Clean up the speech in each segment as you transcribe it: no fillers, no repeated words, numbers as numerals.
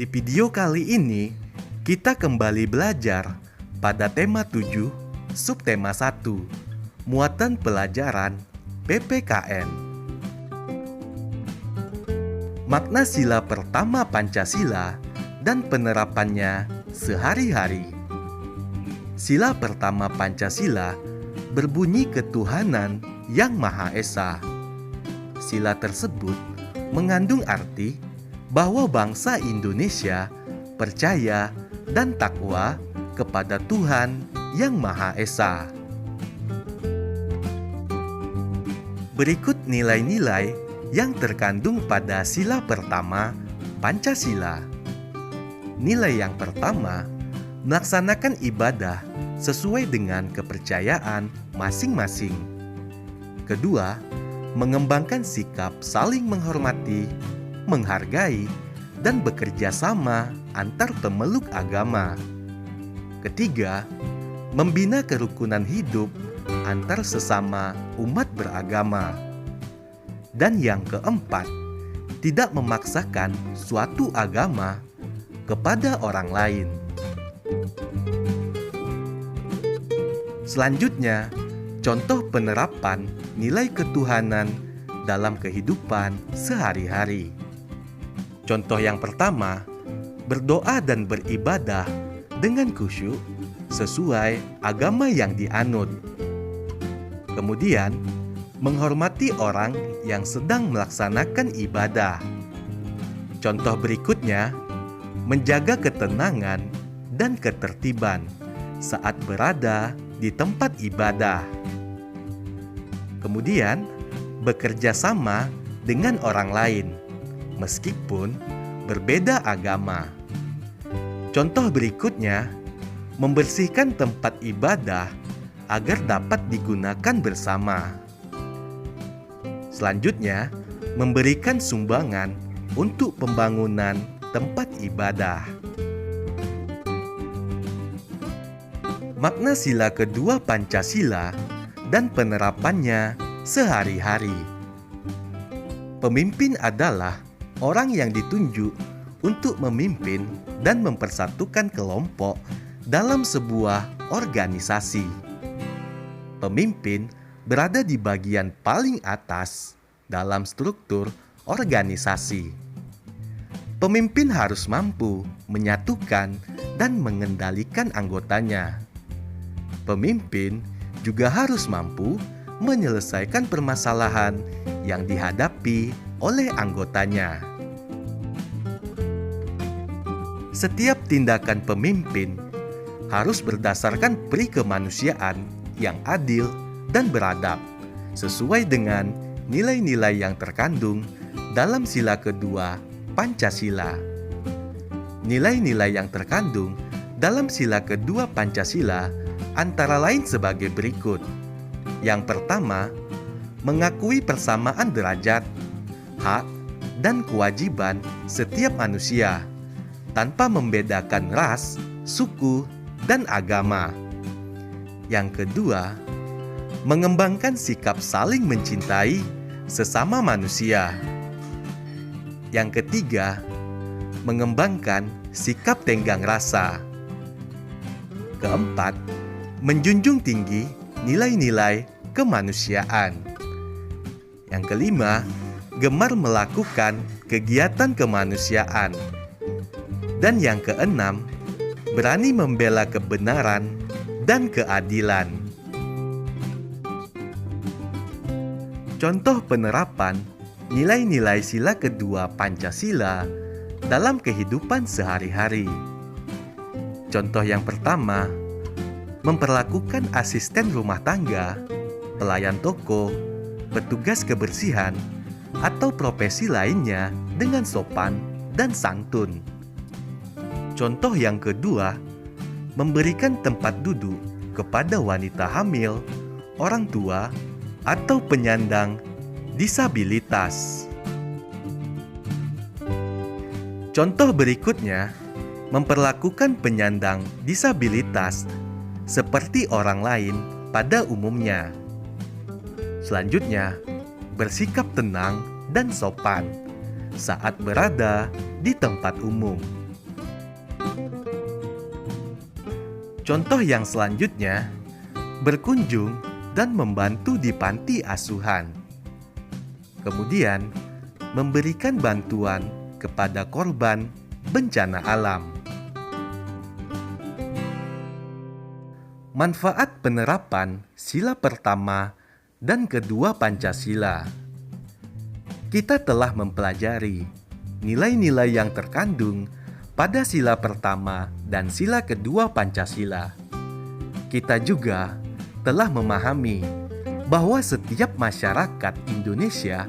Di video kali ini, kita kembali belajar pada tema 7, subtema 1, muatan pelajaran PPKN. Makna sila pertama Pancasila dan penerapannya sehari-hari. Sila pertama Pancasila berbunyi ketuhanan yang Maha Esa. Sila tersebut mengandung arti bahwa bangsa Indonesia percaya dan takwa kepada Tuhan yang Maha Esa. Berikut nilai-nilai yang terkandung pada sila pertama Pancasila. Nilai yang pertama, melaksanakan ibadah sesuai dengan kepercayaan masing-masing. Kedua, mengembangkan sikap saling menghormati, menghargai, dan bekerja sama antar pemeluk agama. Ketiga, membina kerukunan hidup antar sesama umat beragama. Dan yang keempat, tidak memaksakan suatu agama kepada orang lain. Selanjutnya, contoh penerapan nilai ketuhanan dalam kehidupan sehari-hari. Contoh yang pertama, berdoa dan beribadah dengan khusyuk sesuai agama yang dianut. Kemudian, menghormati orang yang sedang melaksanakan ibadah. Contoh berikutnya, menjaga ketenangan dan ketertiban saat berada di tempat ibadah. Kemudian, bekerja sama dengan orang lain, meskipun berbeda agama. Contoh berikutnya, membersihkan tempat ibadah agar dapat digunakan bersama. Selanjutnya, memberikan sumbangan untuk pembangunan tempat ibadah. Makna sila kedua Pancasila dan penerapannya sehari-hari. Pemimpin adalah orang yang ditunjuk untuk memimpin dan mempersatukan kelompok dalam sebuah organisasi. Pemimpin berada di bagian paling atas dalam struktur organisasi. Pemimpin harus mampu menyatukan dan mengendalikan anggotanya. Pemimpin juga harus mampu menyelesaikan permasalahan yang dihadapi oleh anggotanya. Setiap tindakan pemimpin harus berdasarkan peri kemanusiaan yang adil dan beradab, sesuai dengan nilai-nilai yang terkandung dalam sila kedua Pancasila. Nilai-nilai yang terkandung dalam sila kedua Pancasila antara lain sebagai berikut. Yang pertama, mengakui persamaan derajat, hak, dan kewajiban setiap manusia tanpa membedakan ras, suku, dan agama. Yang kedua, mengembangkan sikap saling mencintai sesama manusia. Yang ketiga, mengembangkan sikap tenggang rasa. Keempat, menjunjung tinggi nilai-nilai kemanusiaan. Yang kelima, gemar melakukan kegiatan kemanusiaan. Dan yang keenam, berani membela kebenaran dan keadilan. Contoh penerapan nilai-nilai sila kedua Pancasila dalam kehidupan sehari-hari. Contoh yang pertama, memperlakukan asisten rumah tangga, pelayan toko, petugas kebersihan, atau profesi lainnya dengan sopan dan santun. Contoh yang kedua, memberikan tempat duduk kepada wanita hamil, orang tua, atau penyandang disabilitas. Contoh berikutnya, memperlakukan penyandang disabilitas seperti orang lain pada umumnya. Selanjutnya, bersikap tenang dan sopan saat berada di tempat umum. Contoh yang selanjutnya, berkunjung dan membantu di panti asuhan. Kemudian, memberikan bantuan kepada korban bencana alam. Manfaat penerapan sila pertama dan kedua Pancasila. Kita telah mempelajari nilai-nilai yang terkandung pada sila pertama dan sila kedua Pancasila. Kita juga telah memahami bahwa setiap masyarakat Indonesia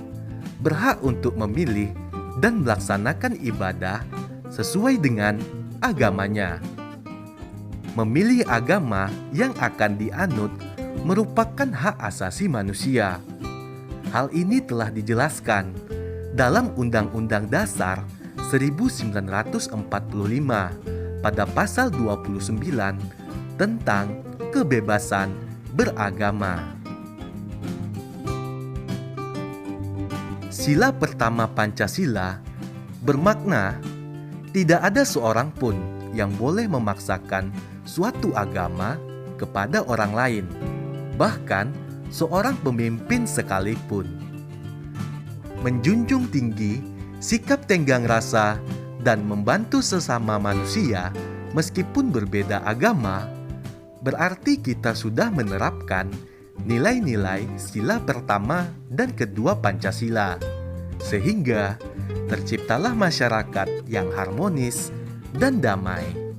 berhak untuk memilih dan melaksanakan ibadah sesuai dengan agamanya. Memilih agama yang akan dianut merupakan hak asasi manusia. Hal ini telah dijelaskan dalam Undang-Undang Dasar 1945 pada pasal 29 tentang kebebasan beragama. Sila pertama Pancasila bermakna tidak ada seorang pun yang boleh memaksakan suatu agama kepada orang lain, bahkan seorang pemimpin sekalipun. Menjunjung tinggi sikap tenggang rasa dan membantu sesama manusia meskipun berbeda agama, berarti kita sudah menerapkan nilai-nilai sila pertama dan kedua Pancasila, sehingga terciptalah masyarakat yang harmonis dan damai.